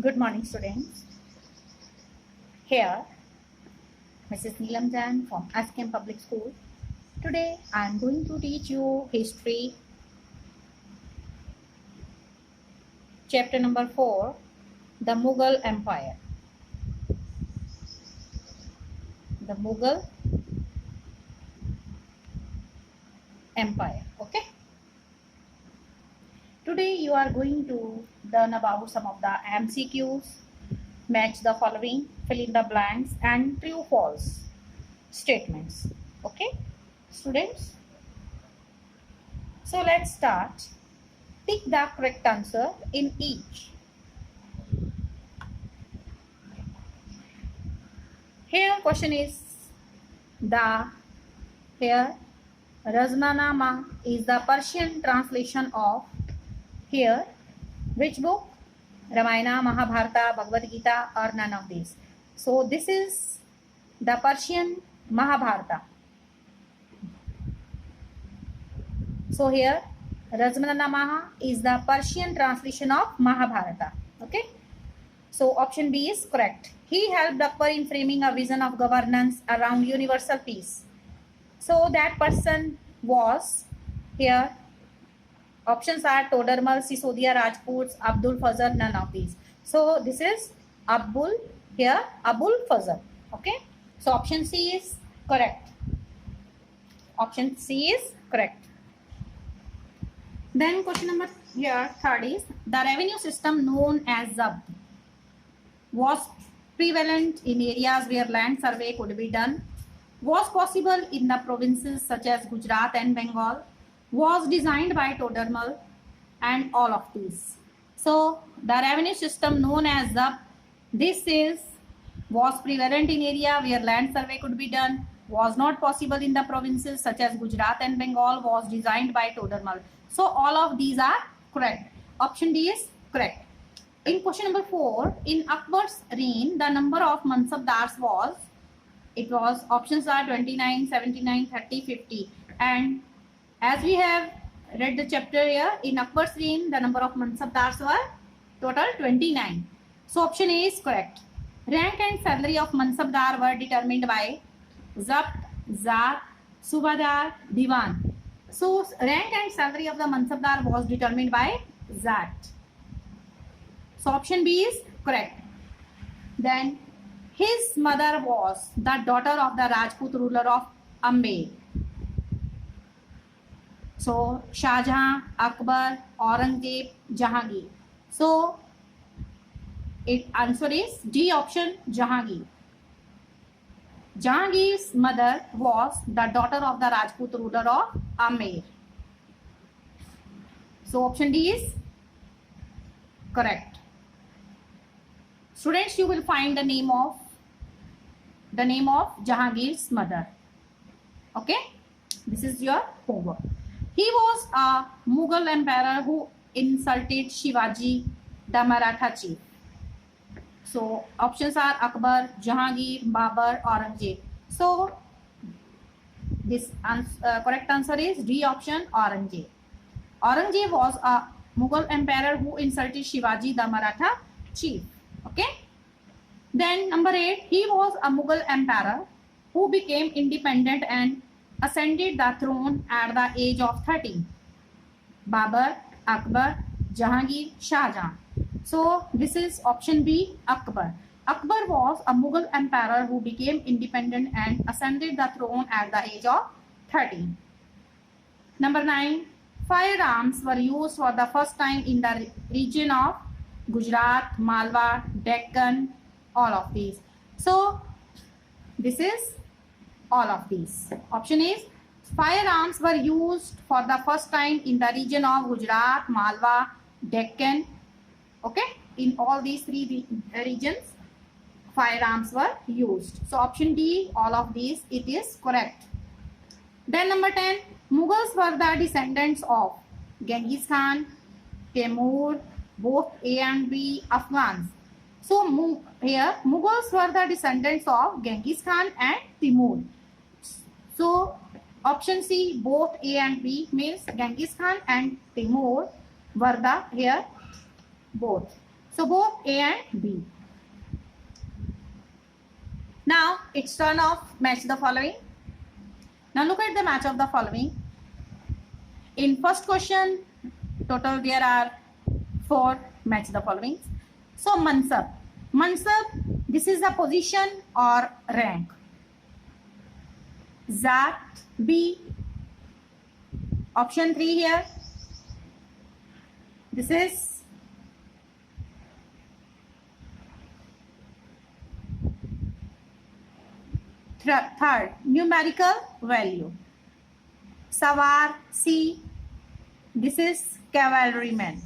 Good morning, students. Here, Mrs. Neelam Jain from Askem Public School. Today, I am going to teach you history, chapter number 4, the Mughal Empire. The Mughal Empire. Okay. Today, you are going to learn about some of the MCQs. Match the following, fill in the blanks, and true false statements. Okay, students, so let's start. Pick the correct answer in each. Here question is here Raznanama is the Persian translation of here which book? Ramayana, Mahabharata, Bhagavad Gita, or none of these. So this is the Persian Mahabharata. So here Raznanama is the Persian translation of Mahabharata. Okay. So option B is correct. He helped Akbar in framing a vision of governance around universal peace. So that person was here. Options are Todarmal, Sisodia, Rajputs, Abul Fazl, none of these. So this is Abul Fazl. Okay. So option C is correct. Option C is correct. Then question number here third is the revenue system known as Zabt was prevalent in areas where land survey could be done, was possible in the provinces such as Gujarat and Bengal, was designed by Todarmal, and all of these. So the revenue system known as Zabt, was prevalent in area where land survey could be done, was not possible in the provinces such as Gujarat and Bengal, was designed by Todarmal. So all of these are correct. Option D is correct. In question number 4, in Akbar's reign, the number of Mansabdars was options are 29, 79, 30, 50. And as we have read the chapter here, in Akbar's reign, the number of Mansabdars were total 29. So option A is correct. Rank and salary of Mansabdar were determined by Zabt, Zat, Subadar, Diwan. So rank and salary of the Mansabdar was determined by Zat. So option B is correct. Then his mother was the daughter of the Rajput ruler of Amber. So Shah Jahan, Akbar, Aurangzeb, Jahangir. So answer is D option, Jahangir. Jahangir's mother was the daughter of the Rajput ruler of Amber. So option D is correct. Students, you will find the name of Jahangir's mother. Okay, this is your homework. He was a Mughal emperor who insulted Shivaji, the Maratha chief. So options are Akbar, Jahangir, Babur, Aurangzeb. So this correct answer is D option, Aurangzeb. Aurangzeb was a Mughal emperor who insulted Shivaji, the Maratha chief. Okay. Then number 8, he was a Mughal emperor who became independent and ascended the throne at the age of 13. Babur, Akbar, Jahangir, Shah Jahan. So this is option B, Akbar. Akbar was a Mughal emperor who became independent and ascended the throne at the age of 13. Number 9, firearms were used for the first time in the region of Gujarat, Malwa, Deccan, all of these. So this is all of these. Option is firearms were used for the first time in the region of Gujarat, Malwa, Deccan. Okay, in all these three regions, firearms were used. So option D, all of these, it is correct. Then number 10, Mughals were the descendants of Genghis Khan, Timur, both A and B, Afghans. So here Mughals were the descendants of Genghis Khan and Timur. So option C, both A and B, means Genghis Khan and Timur were the here both. So both A and B. Now it's turn of match the following. Now look at the match of the following. In first question, total there are 4 match the following. So mansab. Mansab, this is the position or rank. Zat, B. Option 3 here. This is third, numerical value. Sawar, C. This is cavalryman.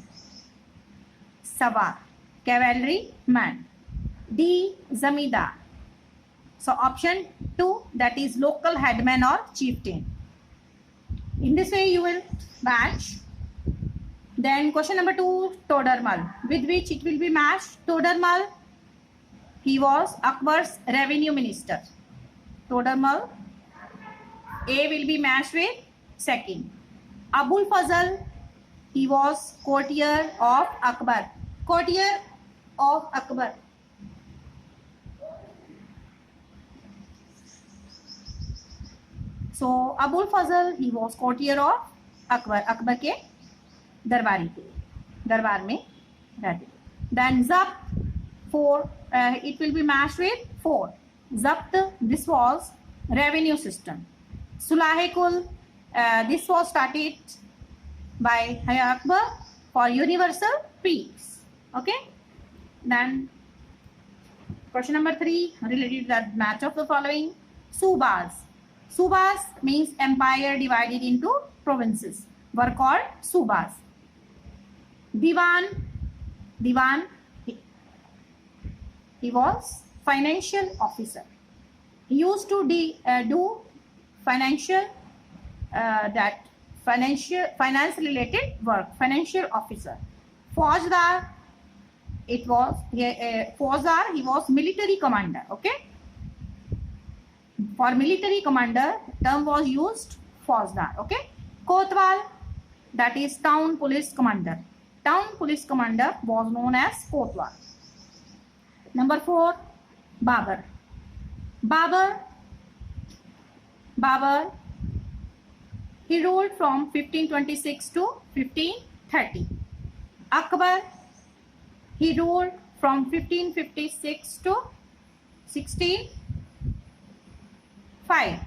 Sawar, cavalryman. D, zamidar. So option 2, that is local headman or chieftain. In this way you will match. Then question number 2, Todarmal. With which it will be matched? Todarmal, he was Akbar's revenue minister. Todarmal, A will be matched with second. Abul Fazl, he was courtier of Akbar. Courtier of Akbar. So Abul Fazl, he was courtier of Akbar. Akbar के दरबारी थे, दरबार में रहते. Then Zabt, 4, it will be matched with 4. Zabt, this was revenue system. Sulahekul, this was started by Akbar for universal peace. Okay. Then question number 3, related to the match of the following. Subas. Subas means empire divided into provinces were called Subas. Diwan, Diwan, he was financial officer. He used to do financial finance related work. Financial officer. Faujdar, it was Faujdar, he was military commander. Okay. For military commander, term was used Faujdar. Okay. Kotwal, that is town police commander. Town police commander was known as Kotwal. Number 4, Babur. Babur, he ruled from 1526 to 1530. Akbar, he ruled from 1556 to 1605.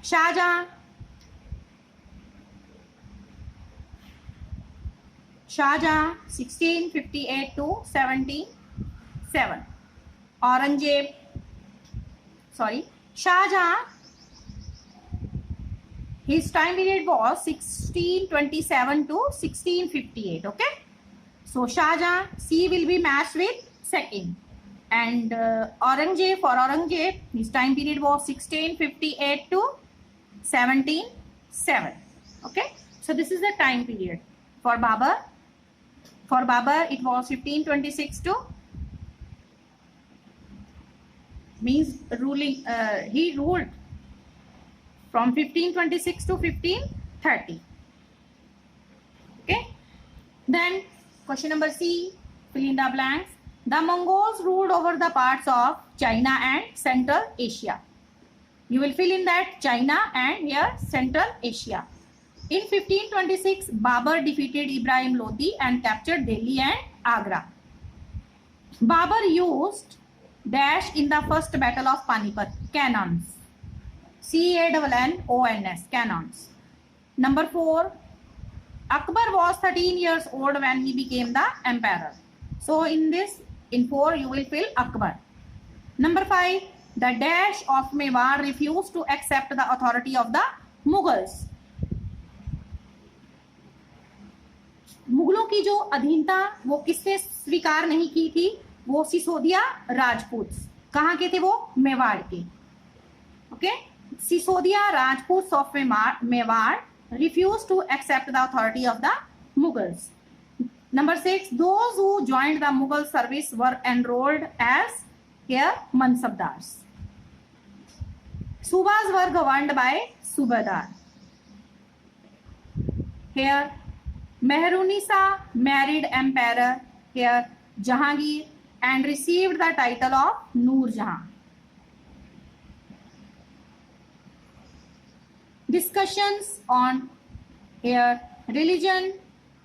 Shahjahan, Shahjahan, 1658 to 1707. Aurangzeb, Shahjahan, his time period was 1627 to 1658. Okay. So Shahjahan, C will be matched with second. And Aurangzeb, his time period was 1658 to 1707. Okay. So this is the time period for Babur. For Babur, it was 1526 to means ruling. He ruled from 1526 to 1530. Okay. Then question number C, fill in the blanks. The Mongols ruled over the parts of China and Central Asia. You will fill in that China and here Central Asia. In 1526, Babur defeated Ibrahim Lodi and captured Delhi and Agra. Babur used dash in the first battle of Panipat, cannons. C-A-N-N-O-N-S, cannons. Number 4, Akbar was 13 years old when he became the emperor. So in 4 you will fill Akbar. Number 5, the dash of Mewar refused to accept the authority of the Mughals. मुगलों की जो अधीनता वो किसने स्वीकार नहीं की थी? वो सिसोदिया राजपूत. कहाँ के थे वो? मेवाड़ के. Okay. Sisodia Rajput of Mewar refused to accept the authority of the Mughals. Number 6, those who joined the Mughal service were enrolled as here Mansabdars. Subas were governed by Subadar. Here Mehrunisa married Emperor here Jahangir and received the title of Noor Jahan. Discussions on here religion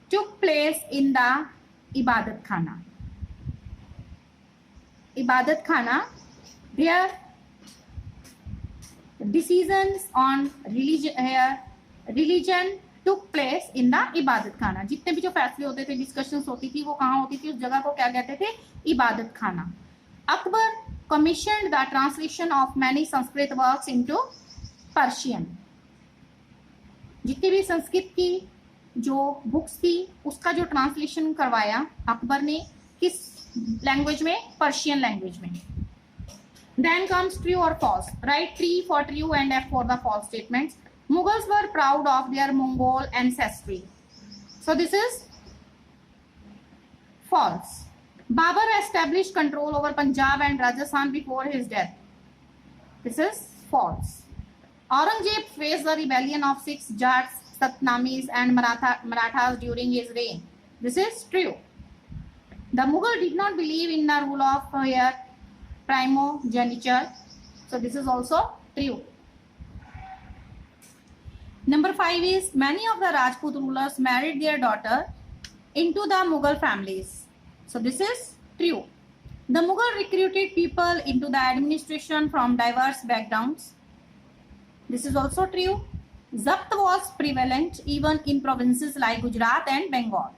took place in the Ibadat Khana. Ibadat Khana, there decisions on religion took place in the Ibadat Khana. जितने भी जो फैसले होते थे, discussions होती थी, वो कहाँ होती थी? उस जगह को क्या कहते थे? इबादत खाना. Akbar commissioned the translation of many Sanskrit works into Persian. जितनी भी संस्कृत की जो बुक्स थी उसका जो ट्रांसलेशन करवाया अकबर ने, किस लैंग्वेज में? पर्शियन लैंग्वेज में. Then comes true or false. Write 3 for true and F for the false statements. Mughals were proud of their Mongol ancestry. So this is false. Babur established control over Punjab and Rajasthan before his death. This is false. Aurangzeb faced the rebellion of 6 Jats, Satnamis and Marathas during his reign. This is true. The Mughal did not believe in the rule of primogeniture. So this is also true. Number 5 is many of the Rajput rulers married their daughter into the Mughal families. So this is true. The Mughal recruited people into the administration from diverse backgrounds. This is also true. Zabt was prevalent even in provinces like Gujarat and Bengal.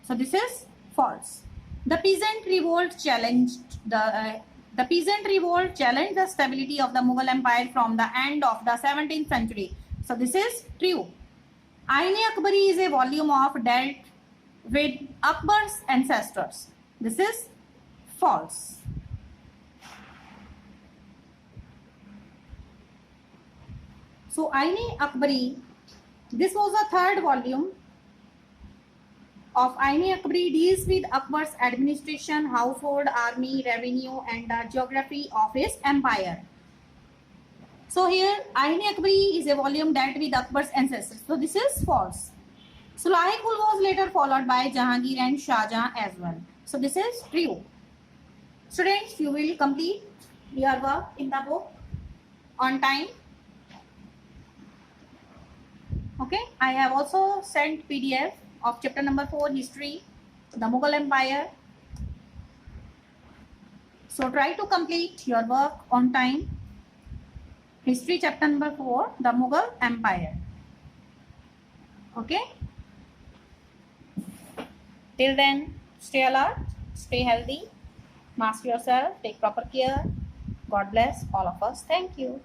So this is false. The peasant revolt challenged the stability of the Mughal Empire from the end of the 17th century. So this is true. Ain-e-Akbari is a volume of dealt with Akbar's ancestors. This is false. So Ain-e-Akbari, this was the third volume of Ain-e-Akbari, deals with Akbar's administration, household, army, revenue and the geography of his empire. So here Ain-e-Akbari is a volume dealt with Akbar's ancestors. So this is false. Sultan-e-Kul was later followed by Jahangir and Shah Jahan as well. So this is true. Students, you will complete your work in the book on time. Okay, I have also sent PDF of chapter number 4, history, the Mughal Empire. So try to complete your work on time. History chapter number 4, the Mughal Empire. Okay. Till then, stay alert, stay healthy, mask yourself, take proper care. God bless all of us. Thank you.